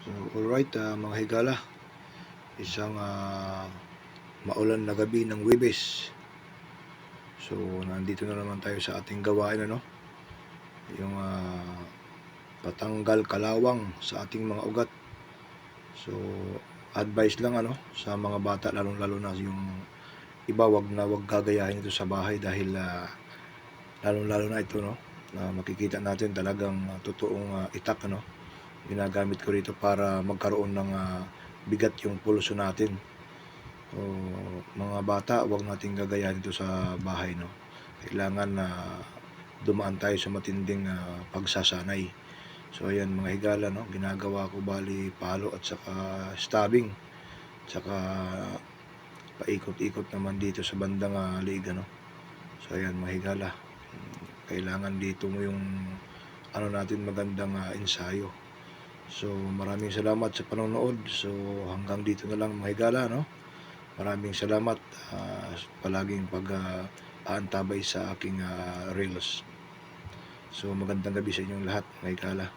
So, alright, mga higala, isang maulan na gabi ng Huwebes. So, nandito na naman tayo sa ating gawain, yung patanggal kalawang sa ating mga ugat. So, advice lang sa mga bata, lalong-lalo na yung iba, wag gagayahin ito sa bahay dahil lalong-lalo na ito, na makikita natin talagang totoong itak, ginagamit ko rito para magkaroon ng bigat yung pulso natin. So, mga bata, wag nating gagayahin ito sa bahay, kailangan na dumaan tayo sa matinding pagsasanay. So ayan mga higala, ginagawa ko bali palo at saka stabbing, saka paikot-ikot naman dito sa bandang liig, So ayan mga higala, kailangan dito mo yung natin magandang ensayo. So maraming salamat sa panonood. So hanggang dito na lang mga higala, Maraming salamat palaging pag-aantabay sa aking reels. So magandang gabi sa inyong lahat mga higala.